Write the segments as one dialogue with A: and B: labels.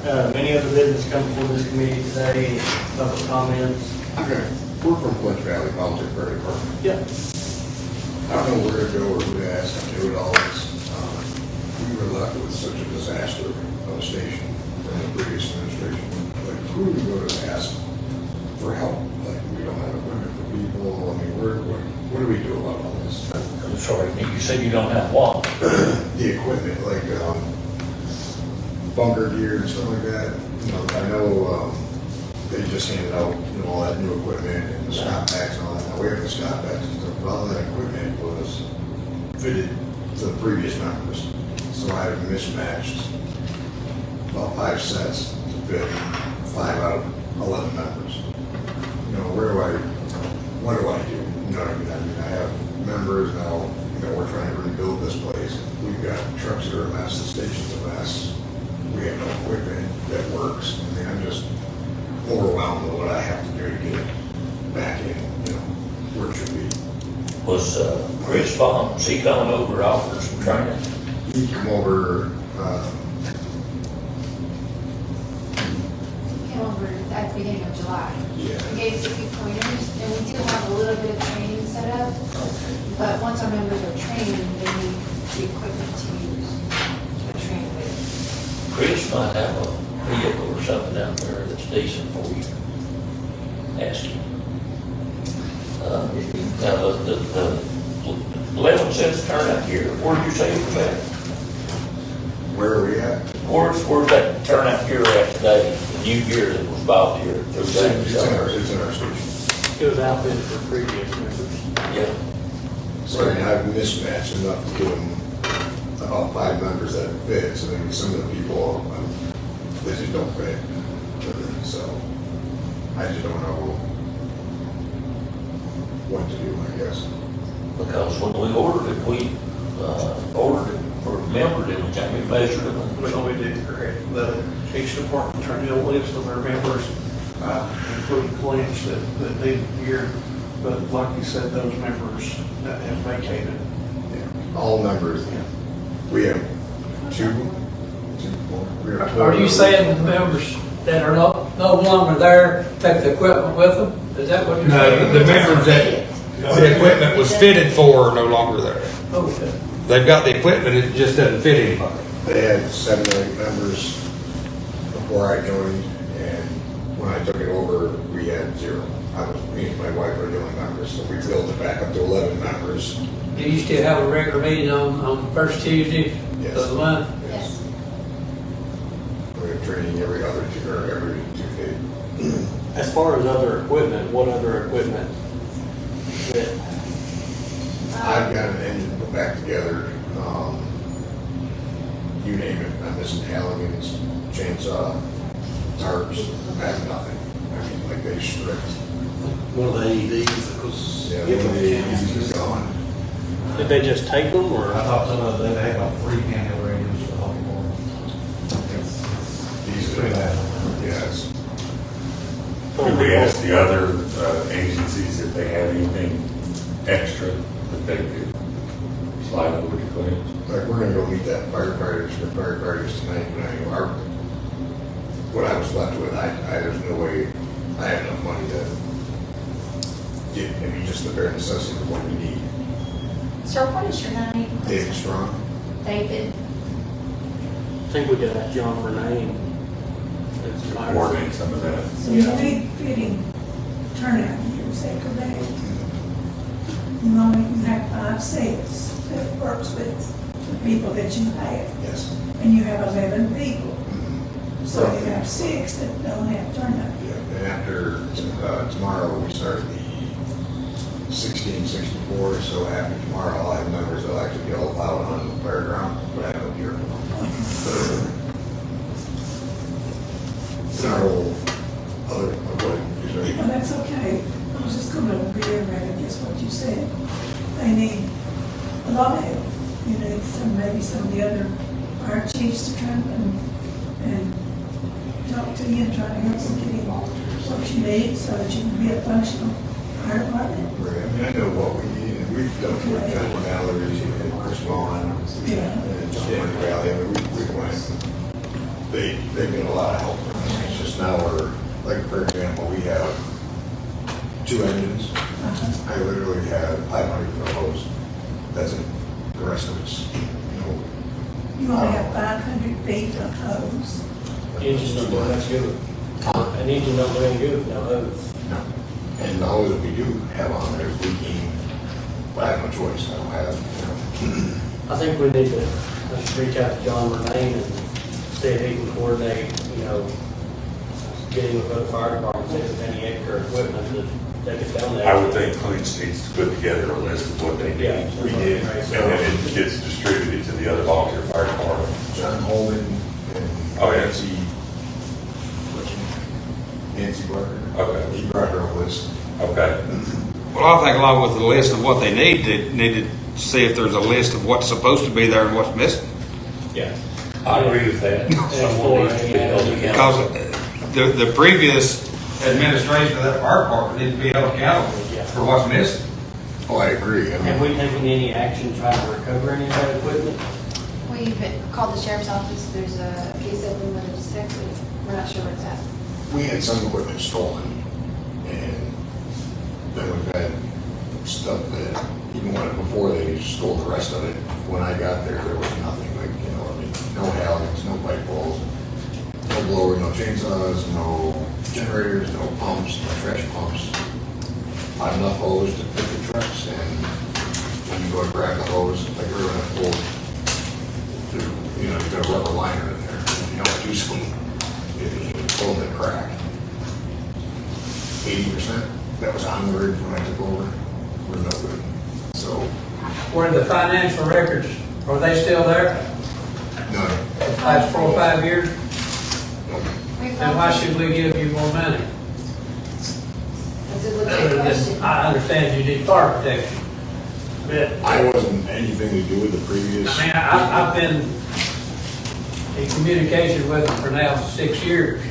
A: Any other business come before this committee today? Any public comments?
B: Okay, we're from Clinch Valley Fire Department.
A: Yeah.
B: I don't know where to go or who to ask to do it all. We were left with such a disaster of a station from the previous administration. Like, who do we go to ask for help? Like, we don't have equipment for people. I mean, what do we do about all this?
C: I'm sorry, you said you don't have what?
B: The equipment, like bunker gear and stuff like that. You know, I know they just handed out, you know, all that new equipment and the Scott packs and all that. Now we have the Scott packs and stuff, but all that equipment was fitted to the previous members. So I've mismatched about 5 sets to fit 5 out of 11 members. You know, what do I do? You know what I mean? I have members now, you know, we're trying to rebuild this place. We've got trucks that are a mess, the station's a mess. We have no equipment that works. I mean, I'm just overwhelmed with what I have to do to get it back in, you know, where it should be.
C: Was Chris Baum, was he coming over to offer some training?
B: He come over,
D: Came over at the beginning of July.
B: yeah.
D: He gave us a few pointers, and we do have a little bit of training set up, but once our members are trained, they need the equipment to use to train with.
C: Chris might have a vehicle or something out there that's decent for you. Ask him. Now, the 11 cents turnout gear, where'd you say it was at?
B: Where are we at?
C: Where's that turnout gear at today? The new gear that was bought here?
B: It's in our station.
A: It was outfitted for previous members.
C: Yeah.
B: So I mean, I've mismatched enough to give them about 5 members that fit. So maybe some of the people, they just don't fit. So I just don't know what to do, I guess.
C: Because when we ordered it, we ordered it for members, and we measured them.
A: Well, we did correct. Each department turned in a list of their members, including Clinch that need gear. But like you said, those members have vacated.
B: Yeah. All members.
A: Yeah.
B: We have two. We have 12
E: Are you saying the members that are no longer there take the equipment with them? Is that what you're saying?
F: No, the members that the equipment was fitted for are no longer there.
E: Okay.
F: They've got the equipment, it just doesn't fit anybody.
B: They had 7 or 8 members before I joined, and when I took it over, we had 0. Me and my wife were the only members, so we built it back up to 11 members.
E: Do you still have a regular meeting on first Tuesday
B: Yes.
E: of the month?
D: Yes.
B: We have training every Tuesday.
A: As far as other equipment, what other equipment that
B: I've got an engine put back together. You name it. I'm missing Halligan's, chainsaw, tarps. I have nothing. I mean, like they stripped.
G: One of the AEDs that was
B: Yeah,
G: given
B: one of
G: to
B: the
G: county.
B: AEDs is gone.
A: did they just take them or?
G: I thought some of them, they had about 3 handheld radios for the whole board.
B: These
G: Pretty bad.
B: Yes.
H: Could we ask the other agencies if they have anything extra that they could slide over to Clinch?
B: Like, we're gonna go meet that firefighters tonight, but what I was left with, there's no way, I have enough money to get maybe just the bare necessities of what we need.
D: Sir, what is your name?
B: David Strong.
D: David.
A: I think we could ask John Renee.
H: Coordinate some of that.
I: So you need fitting turnout gears, they correct. You only can have 5 sets that works with the people that you have.
B: Yes.
I: And you have 11 people.
B: Mhm.
I: So you have 6 that don't have turnout gear.
B: Yeah, and after, tomorrow, we start the 1664, so after tomorrow, I'll have members that'll actually be all out on the fairground, but I have a gear. So,
I: Well, that's okay. I was just gonna reiterate, I guess, what you said. They need a lot of help. You need maybe some of the other fire chiefs to come and talk to you and try to help them get in what you need so that you can be a functional fire department.
B: Right, I mean, I know what we need, and we've done it with John Mallory and Chris Vaughn,
I: Yeah.
B: and Clinch Valley. I mean, we went they've been a lot of help. It's just now we're, like, for example, we have 2 engines. I literally have 500 for the hose. That's it. The rest of it's,
I: You only have 500 feet of hose.
C: Engines don't do that good. An engine don't do any good, no hose.
B: No. And the hose that we do have on there is leaking. Well, I have no choice. I don't have,
C: I think we need to, let's reach out to John Renee and see if he can coordinate, getting with other fire departments, if there's any extra equipment that they could down there.
H: I would think Clinch needs to put together a list of what they need.
C: Yeah.
B: We did.
H: And then it gets distributed to the other volunteer fire departments.
B: John Holman and
H: Oh, yeah.
B: Nancy Barker.
H: Okay.
B: He brought her a list.
H: Okay.
F: Well, I think along with the list of what they need to see if there's a list of what's supposed to be there and what's missing.
C: Yeah.
H: I agree with that. Someone needs to be held accountable.
F: Because the previous administration of that fire department needs to be held accountable for what's missing.
B: Oh, I agree. I
C: Have
B: mean,
C: we taken any action trying to recover any of that equipment?
D: We've called the sheriff's office, there's a case open with a detective, we're not sure where it's at.
B: we had some equipment stolen, and then we've had stuff that, even before they stole the rest of it, when I got there was nothing, no halliards, no pipe balls, no blower, no chainsaws, no generators, no pumps, no trash pumps. Not enough hose to fit the trucks, and when you go to grab the hose, like we're gonna pull, you've got a rubber liner in there, you don't do something, it's pull the crack. 80% that was on the rig when I took over was no good. So,
E: Were the financial records, are they still there?
B: none.
E: Last 4 or 5 years?
D: We've
E: Then why
D: found-
E: should we give you more money?
D: That's a
E: Other
D: legit
E: than,
D: question.
E: I understand you need fire protection. But,
B: I wasn't anything to do with the previous.
E: I mean, I've been in communication with them for now 6 years.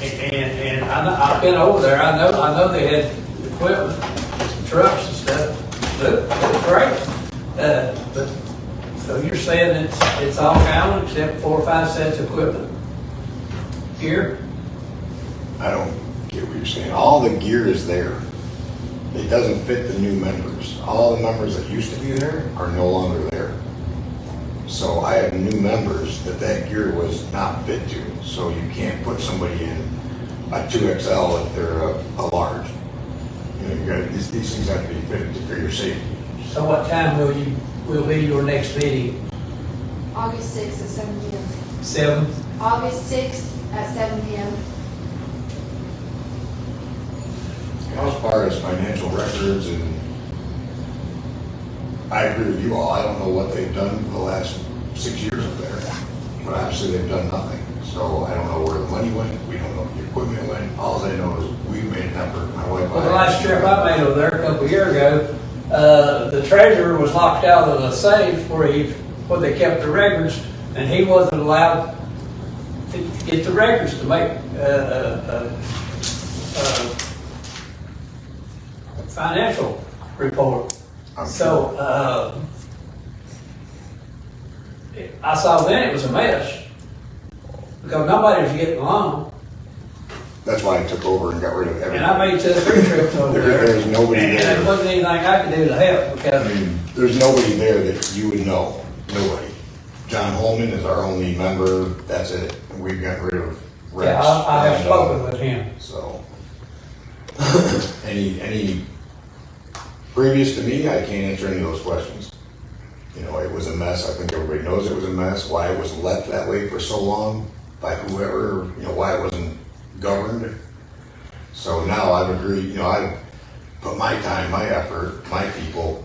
E: And I've been over there, I know they had equipment, trucks and stuff, look great. But, so you're saying it's all counted except 4 or 5 sets of equipment here?
B: I don't get what you're saying. All the gear is there. It doesn't fit the new members. All the members that used to be there are no longer there. So I have new members that gear was not fit to. So you can't put somebody in a 2XL if they're a large. You got these things have to be fitted for your safety.
E: So what time will be your next meeting?
D: August 6th at 7 p.m.
E: 7?
D: August 6th at 7 p.m.
B: As far as financial records, and I agree with you all, I don't know what they've done for the last 6 years up there, but obviously they've done nothing. So I don't know where the money went, we don't know if the equipment went, all I know is we made an effort, my wife.
E: Well, the last trip I made over there a couple of years ago, the treasurer was locked out of the safe where they kept the records, and he wasn't allowed to get the records to make financial report. So, I saw then it was a mess, because nobody was getting along,
B: That's why I took over and got rid of everything.
E: and I made 2 or 3 trips over there.
B: There's nobody
E: And there
B: there.
E: wasn't anything I could do to help,
B: I
E: because
B: mean, there's nobody there that you would know, nobody. John Holman is our only member, that's it. We've got rid of Rex.
E: yeah, I have spoken with him.
B: So, any previous to me, I can't answer any of those questions. It was a mess. I think everybody knows it was a mess. Why it was left that way for so long by whoever, why it wasn't governed. So now I've agreed, I've put my time, my effort, my people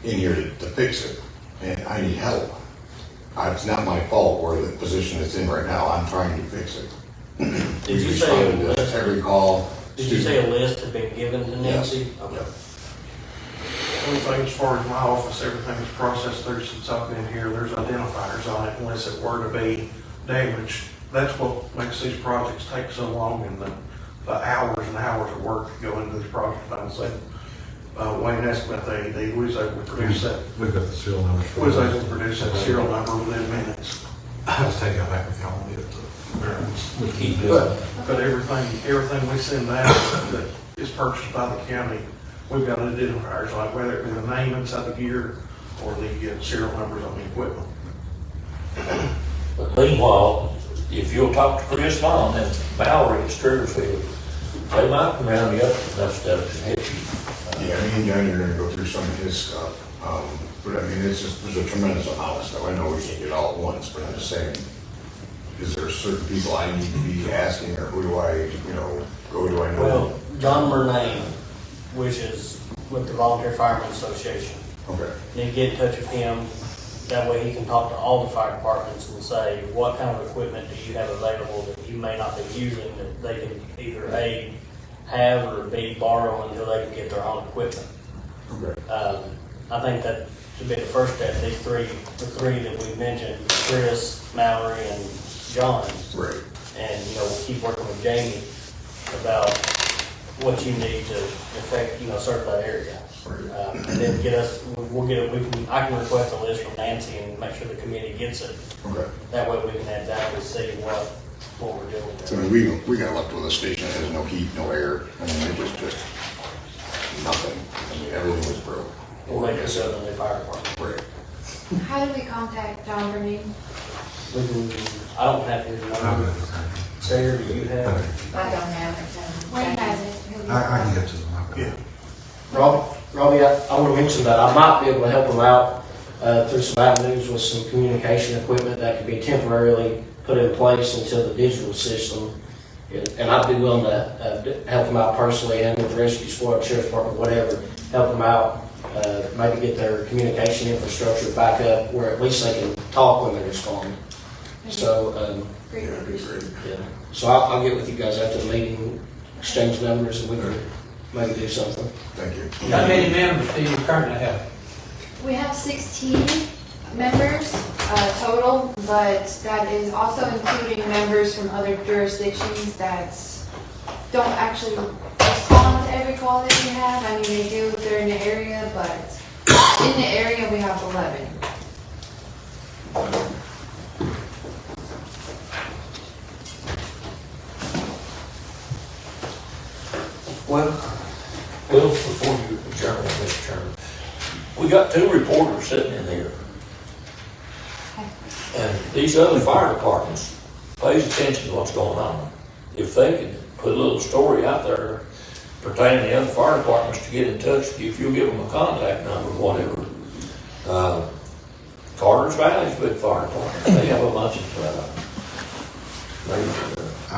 B: in here to fix it. And I need help. It's not my fault or the position it's in right now. I'm trying to fix it.
C: Did you
B: We've
C: say a
B: responded to
C: list?
B: every call.
C: Did you say a list had been given to Nancy?
B: Yes.
C: Okay.
B: Yep.
A: One thing, as far as my office, everything is processed through since I've been here, there's identifiers on it unless it were to be damaged. That's what makes these projects take so long, and the hours and hours of work that go into this project. I would say, Wayne Estimate, we was able to produce that,
G: We've got the serial numbers.
A: we was able to produce that serial number within minutes.
G: I'll just take y'all back if y'all want me to.
C: We keep doing.
A: But everything we send out that is purchased by the county, we've got identifiers, like whether it be the name inside the gear or the serial numbers on the equipment.
C: But meanwhile, if you'll talk to Chris Vaughn and Mallory at Rogersville, they might come around you up with enough stuff to help you.
B: Yeah, me and Johnny are gonna go through some of his stuff. But I mean, it's just, there's a tremendous amount of stuff. I know we can't get all at once, but I'm just saying, is there certain people I need to be asking, or who do I, who do I know?
J: Well, John Murnane, which is with the Volunteer Firemen Association.
B: Okay,
J: You need to get in touch with him. That way he can talk to all the fire departments and say, what kind of equipment do you have available that you may not be using that they can either A, have, or B, borrow until they can get their own equipment.
B: okay.
J: I think that should be the first step. The three that we mentioned, Chris, Mallory, and John.
B: Right.
J: And, we'll keep working with Jamie about what you need to affect, serve that area.
B: Right.
J: And then I can request a list from Nancy and make sure the committee gets it.
B: Okay.
J: That way we can exactly see what we're doing.
B: So I mean, we got left with a station that has no heat, no air. I mean, it was just nothing. I mean, everything was broke.
J: We'll make it so in the fire department.
B: Right.
D: How do we contact John Burney?
J: I don't have his number. Sarah, do you have?
D: I don't have it. Wayne has it.
G: I can get to them.
A: Yeah.
K: Robbie, I want to mention that I might be able to help them out through some avenues with some communication equipment that could be temporarily put in place until the digital system. And I'd be willing to help them out personally and with the rescue squad, sheriff's department, whatever, help them out, maybe get their communication infrastructure back up where at least they can talk when they respond. So,
D: Great.
B: Yeah, it'd be great.
K: yeah. So I'll get with you guys after the meeting, exchange numbers, and we can maybe do something.
B: Thank you.
E: How many members do you currently have?
D: We have 16 members total, but that is also including members from other jurisdictions that don't actually respond to every call that we have. I mean, they do if they're in the area, but in the area we have 11.
C: Well, before you adjourn, Mr. Chairman, we got 2 reporters sitting in here. And these other fire departments pays attention to what's going on. If they could put a little story out there pertaining to the other fire departments to get in touch with you, if you'll give them a contact number, whatever. Carter's Valley's a big fire department. They have a bunch of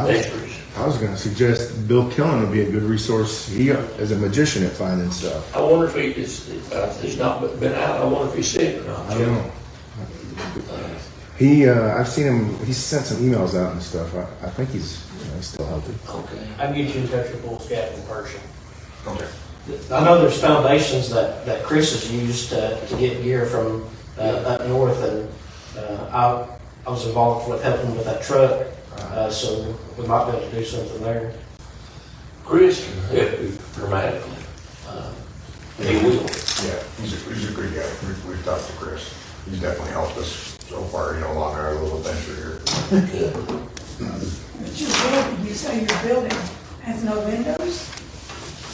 C: extras.
L: I was going to suggest Bill Killen would be a good resource. He is a magician at finding stuff.
C: I wonder if he's not been out. I wonder if he's sick or not.
L: I don't know. I've seen him. He's sent some emails out and stuff. I think he's still healthy.
C: Okay.
J: I can get you in touch with Bull Scat in person.
B: Okay.
K: I know there's foundations that Chris has used to get gear from up north, and I was involved with helping with that truck, so we might be able to do something there.
C: Chris can help you dramatically. He will.
B: Yeah, he's a good guy. We've talked to Chris. He's definitely helped us so far, along our little adventure here.
I: But you say your building has no windows?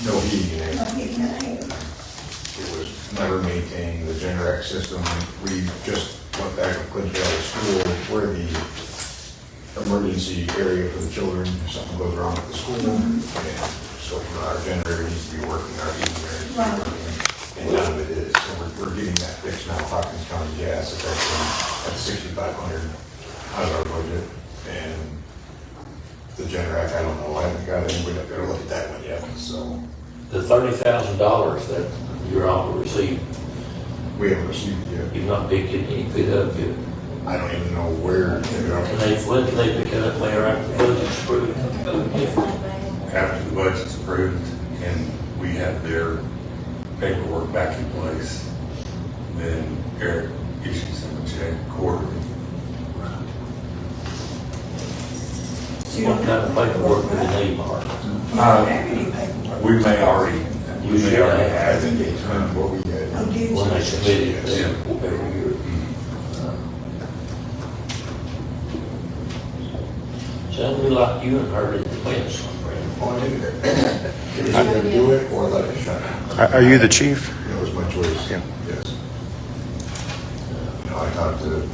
B: No heating in
I: No
B: it.
I: heating in it.
B: It was never maintained. The Generac system, we just went back to Clinch Valley School, where the emergency area for the children, if something goes wrong at the school. And so our generator needs to be working, our heating there needs to be
I: Right.
B: working. And none of it is. So we're getting that fixed now. Hawkins County gas is actually at 6,500 out of our budget. And the Generac, I don't know, I haven't got anybody up there to look at that one yet, so
C: The $30,000 that you're on to receive,
B: we haven't received it yet.
C: you've not picked any of it up yet.
B: I don't even know where.
C: And they pick it up later after the budget's approved.
H: After the budget's approved and we have their paperwork back in place, then Eric issues them a check quarterly.
C: What kind of paperwork do they need, Mark?
I: You don't have any paperwork.
H: We may already
B: I
H: have.
B: think they determined what we had.
I: No deeds.
C: When they submit it every year. Sounded like you and her didn't win some,
B: On it. It was either do it or let it shut down.
L: Are you the chief?
B: There was my choice,
L: Yeah.
B: yes. You know, I talked to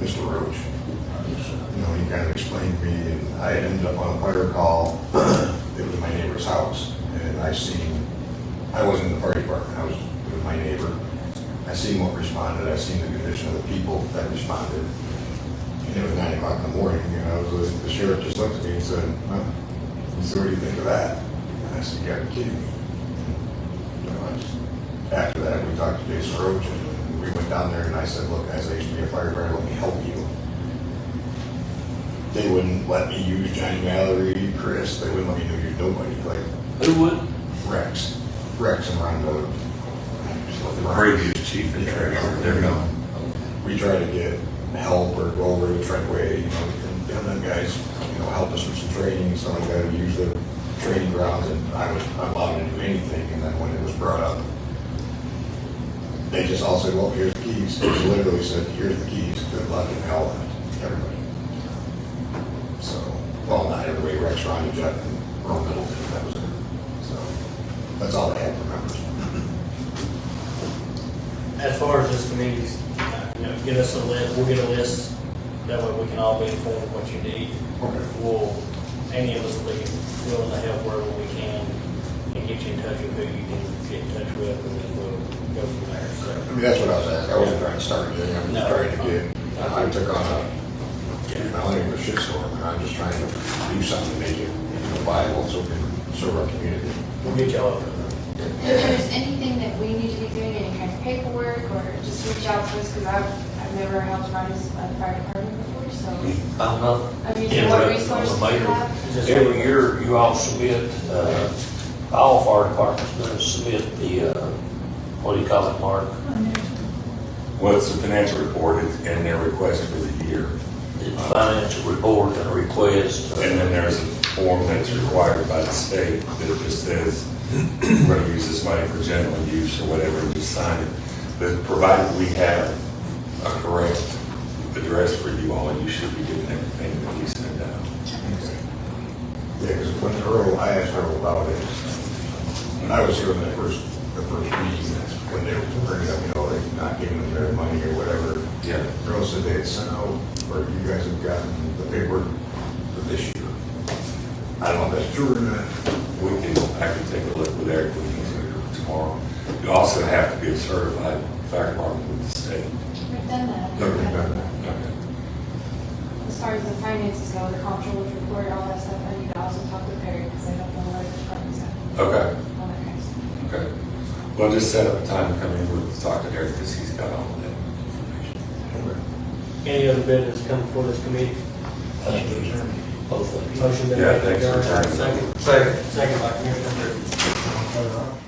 B: Mr. Roach. You know, he kind of explained to me, and I ended up on a fire call. It was my neighbor's house, and I wasn't in the fire department, it was my neighbor. I seen what responded, I seen the condition of the people that responded. And it was 9 o'clock in the morning, and the sheriff just looked at me and said, "Huh, so what do you think of that?" And I said, "You gotta be kidding me." You know, after that, we talked to Jason Roach, and we went down there, and I said, "Look, guys, I used to be a firefighter, let me help you." They wouldn't let me use Johnny Mallory, Chris, they wouldn't let me use nobody, like
C: Who would?
B: Rex and Rondo.
H: The previous chief and treasurer, they're gone.
B: We try to get help or go over the Trent Way, you know, and them guys, you know, help us with some training, somebody got to use the training grounds, and I was unallowed to do anything, and then when it was brought up, they just all said, "Well, here's the keys." They literally said, "Here's the keys, good luck and hell with everybody." So, well, not everybody, Rex, Ronnie, Jeff, and Ron Middleton, that was it. So, that's all I had for members.
J: As far as this committee's, get us a list, we'll get a list, that way we can all be informed of what you need. Any of us will be willing to help wherever we can, and get you in touch with who you can get in touch with, and then we'll go from there, so.
B: I mean, that's what I was asking, I wasn't trying to start anything, I'm just trying to get, I took on a shitstorm, and I'm just trying to do something to make it, viable, so we can serve our community.
J: We'll get y'all over
D: If there's anything that we need to be doing, any kind of paperwork, or just reach out to us, because I've never helped run a fire department before, so.
C: I'm not.
D: I mean, what resources do you have?
C: Every year, you all submit, all fire departments gonna submit the, what do you call it, Mark?
H: Well, it's a financial report and their request for the year.
C: The financial report and a request.
H: And then there's a form that's required by the state that just says, we're going to use this money for general use or whatever, and just sign it. But provided we have a correct address for you all, you should be getting everything that we send out.
B: Yeah, because when I asked Earl about it, when I was here in the first meeting, when they were bringing up, like not giving them their money or whatever.
H: Yeah.
B: Earl said they had sent out, or you guys have gotten the paperwork for this year. I don't know if that's true or not.
H: I can take a look with Eric when he's here tomorrow. You also have to be a certified fire department with the state.
D: We've done that.
B: Never done that.
H: Okay.
D: As far as the finances go, the comptroller's report, all that stuff, I need to also talk with Perry, because I don't know where the department's at.
H: Okay.
D: All that kind of stuff.
H: Okay. Well, just set up a time to come in with, talk to Eric, because he's got all of that information.
J: Any other business come before this committee?
C: Both of them.
J: Motion been
H: Yeah,
J: made.
H: thanks for
J: Adjourned.
H: turning.
J: Second by Commissioner Britton.